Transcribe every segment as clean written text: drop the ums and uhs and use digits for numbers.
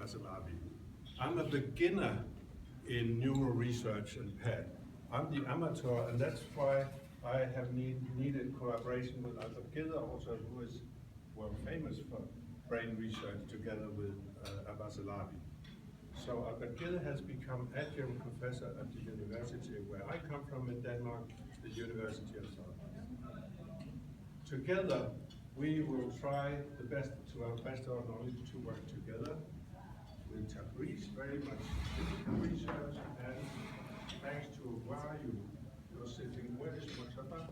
Abass Alavi. I'm a beginner in neural research and PET. I'm the amateur, and that's why I have needed collaboration with Gjedde also, who is world famous for brain research together with Abass Alavi. So Gjedde has become adjunct professor at the university where I come from in Denmark, the University of Zarei. Together, we will try the best to our best of our knowledge to work together with Tabriz, very much physical research, and thanks to where you're sitting, where is Mojtaba?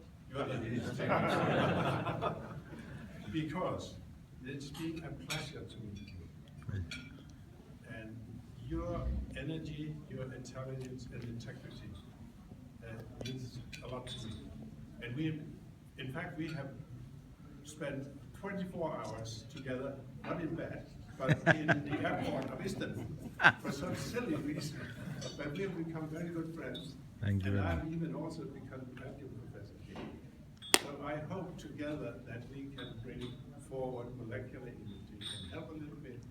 Because it's been a pleasure to meet you. And your energy, your intelligence and integrity means a lot to me. And in fact, we have spent 24 hours together, not in bed, but in the airport of Istanbul, for some silly reason. But we have become very good friends. Thank you. And I've even also become a graduate professor here. So I hope together that we can bring forward molecular imaging and help a little bit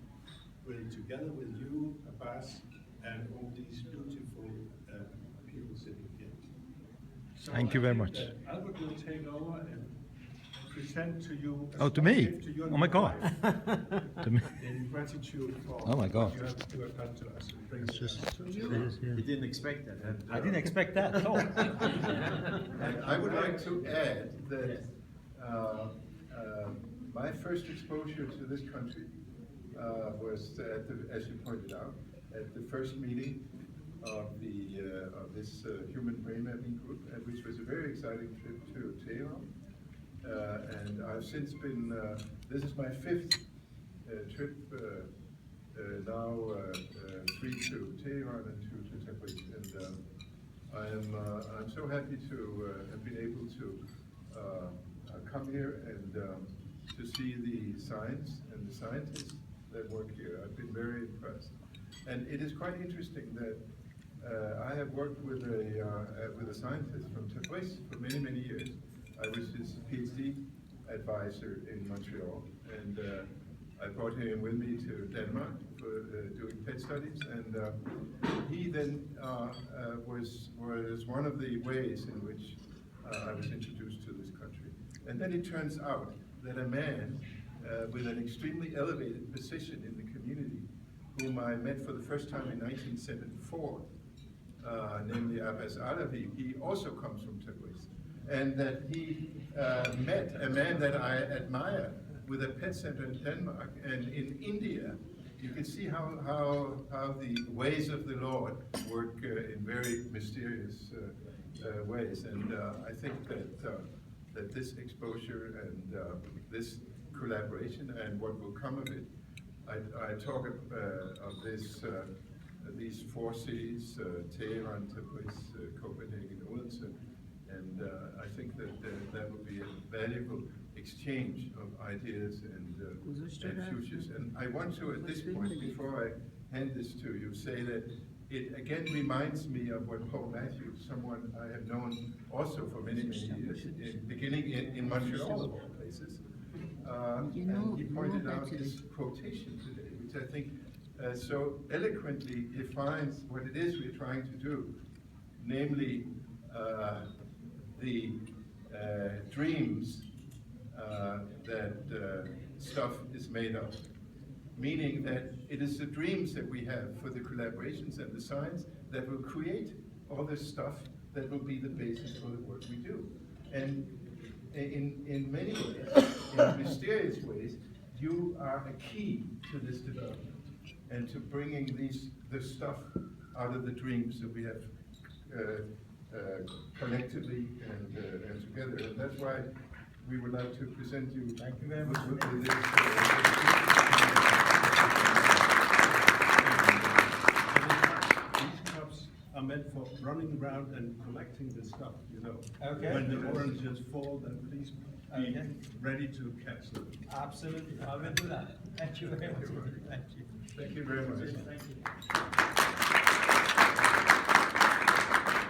together with you, Abass, and all these beautiful people sitting here. So thank you very much. Albert will take over and present to you. Oh, to me? Oh my God. To me. In gratitude for oh my God. what you have done to us. It's just, You didn't expect that. I didn't expect that at all. And I would like to add that my first exposure to this country was, as you pointed out, at the first meeting of this human brain mapping group, which was a very exciting trip to Tehran. And I've since been, this is my fifth trip now, 3 to Tehran and 2 to Tabriz. And I'm so happy to have been able to come here and to see the science and the scientists that work here. I've been very impressed. And it is quite interesting that I have worked with a scientist from Tabriz for many, many years. I was his PhD advisor in Montreal, and I brought him with me to Denmark for doing PET studies, and he then was one of the ways in which I was introduced to this country. And then it turns out that a man with an extremely elevated position in the community, whom I met for the first time in 1974, namely Abass Alavi, he also comes from Tabriz. And that he met a man that I admire with a PET center in Denmark and in India. You can see how the ways of the Lord work in very mysterious ways. And I think that this exposure and this collaboration and what will come of it, I talk of these 4 cities, Tehran, Tabriz, Copenhagen, Odense. And I think that will be a valuable exchange of ideas and futures. And I want to, at this point, before I hand this to you, say that it again reminds me of what Poul, someone I have known also for many, many years, beginning in Montreal, of all places. And he pointed out this quotation today, which I think so eloquently defines what it is we're trying to do, namely the dreams that stuff is made of. Meaning that it is the dreams that we have for the collaborations and the science that will create all this stuff that will be the basis for the work we do. And in many ways, in mysterious ways, you are a key to this development and to bringing this stuff out of the dreams that we have collectively and together. And that's why we would like to present you. Thank you very much. With this, These cups are meant for running around and collecting the stuff, you know. Okay. When the oranges fall, then please be ready to catch them. Absolutely, I will do that. Thank you very much. Thank you. Thank you very much. Thank you.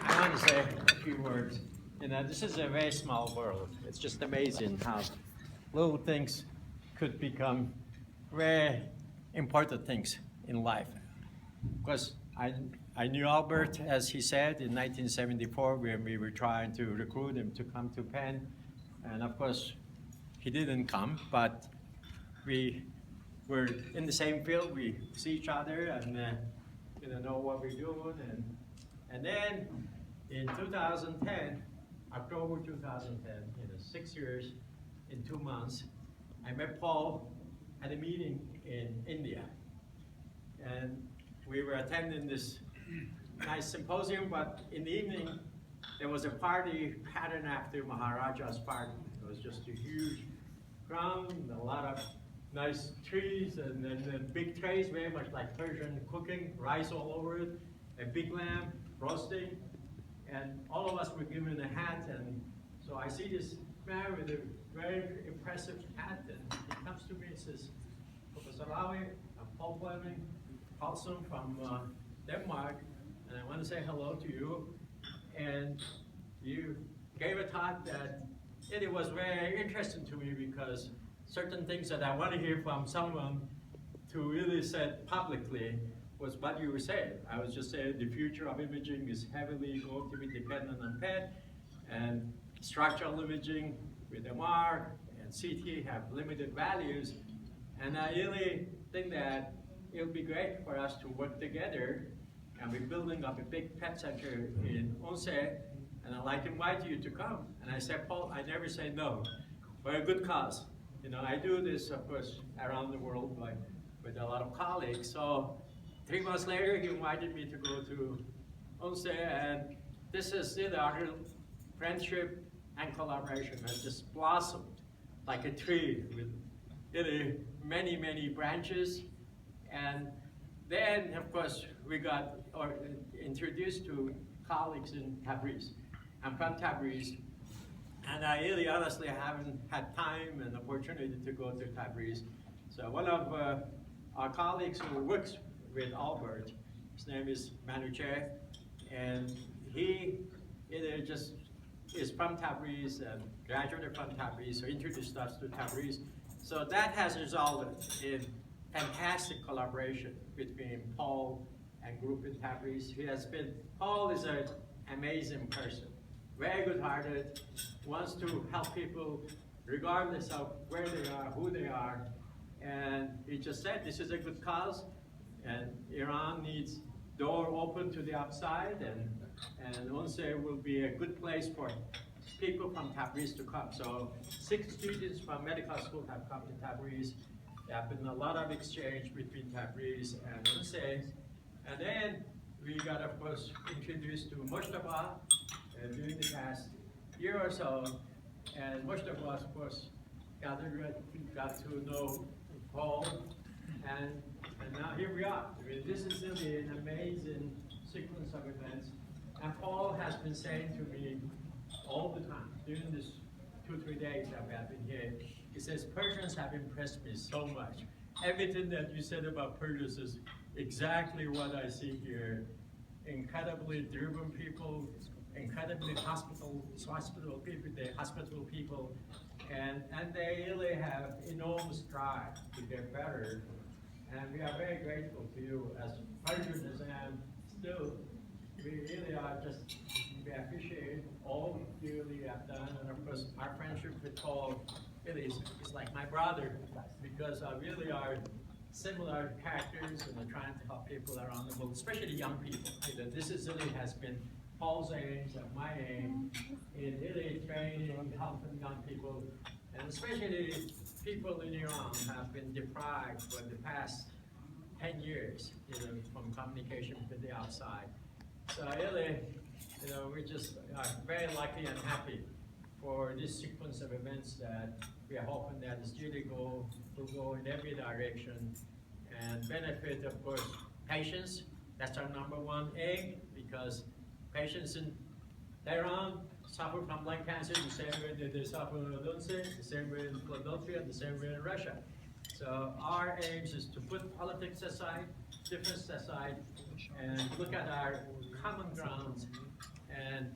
I want to say a few words. You know, this is a very small world. It's just amazing how little things could become very important things in life. Of course, I knew Albert, as he said, in 1974 when we were trying to recruit him to come to Penn. And of course, he didn't come, but we were in the same field. We see each other and know what we're doing. And then in 2010, October 2010, 6 years in 2 months, I met Paul at a meeting in India. And we were attending this nice symposium, but in the evening, there was a party patterned after Maharaja's party. It was just a huge ground, a lot of nice trees, and then big trays, very much like Persian cooking, rice all over it, a big lamb, roasting, and all of us were given a hat, and so I see this man with a very impressive hat, and he comes to me and says, Professor Alavi, I'm Paul Flemming, Thompson from Denmark, and I want to say hello to you. And you gave a talk that it was very interesting to me because certain things that I want to hear from someone to really say publicly was what you were saying. I was just saying the future of imaging is heavily going to be dependent on PET, and structural imaging with MR and CT have limited values. And I really think that it would be great for us to work together, and we're building up a big PET center in Odense, and I'd like to invite you to come. And I said, Paul, I never say no, for a good cause. I do this, of course, around the world with a lot of colleagues. So 3 months later, he invited me to go to Odense, and this is our friendship and collaboration has just blossomed like a tree with many, many branches. And then, of course, we got introduced to colleagues in Tabriz. I'm from Tabriz, and I really honestly haven't had time and opportunity to go to Tabriz. So one of our colleagues who works with Albert, his name is Manuche, and he just is from Tabriz and graduated from Tabriz, so introduced us to Tabriz. So that has resulted in fantastic collaboration between Paul and group in Tabriz. Paul is an amazing person, very good-hearted, wants to help people regardless of where they are, who they are, and he just said this is a good cause, and Iran needs door open to the outside, and Odense will be a good place for people from Tabriz to come. So 6 students from medical school have come to Tabriz. There have been a lot of exchange between Tabriz and Odense. And then we got, of course, introduced to Mojtaba during the past year or so. And Mojtaba, of course, got to know Paul. And now here we are. I mean, this is really an amazing sequence of events. And Paul has been saying to me all the time, during this 2-3 days that we have been here, he says, Persians have impressed me so much. Everything that you said about Persians is exactly what I see here. Incredibly driven people, incredibly hospitable people, and they really have enormous drive to get better. And we are very grateful to you as Persian as I am still. We really are we appreciate all you really have done, and of course our friendship with Paul really is like my brother, because we really are similar characters and are trying to help people around the world, especially young people. This really has been Paul's aim and my aim in really training, helping young people, and especially people in Iran have been deprived for the past 10 years, from communication with the outside. So really, we just are very lucky and happy for this sequence of events that we are hoping that this Gjedde will go in every direction and benefit, of course, patients. That's our #1 aim, because patients in Tehran suffer from lung cancer the same way that they suffer in Odense, the same way in Philadelphia, the same way in Russia. So our aim is to put politics aside, difference aside, and look at our common grounds. And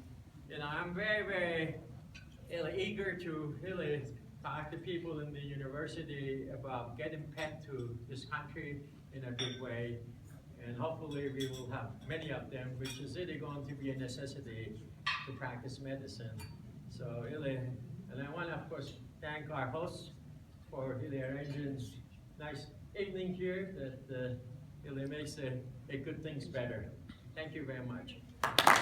I'm very, very eager to really talk to people in the university about getting PET to this country. in a good way. And hopefully we will have many of them, which is really going to be a necessity to practice medicine. So really, and I want to of course thank our hosts for really arranging nice evening here that really makes the good things better. Thank you very much.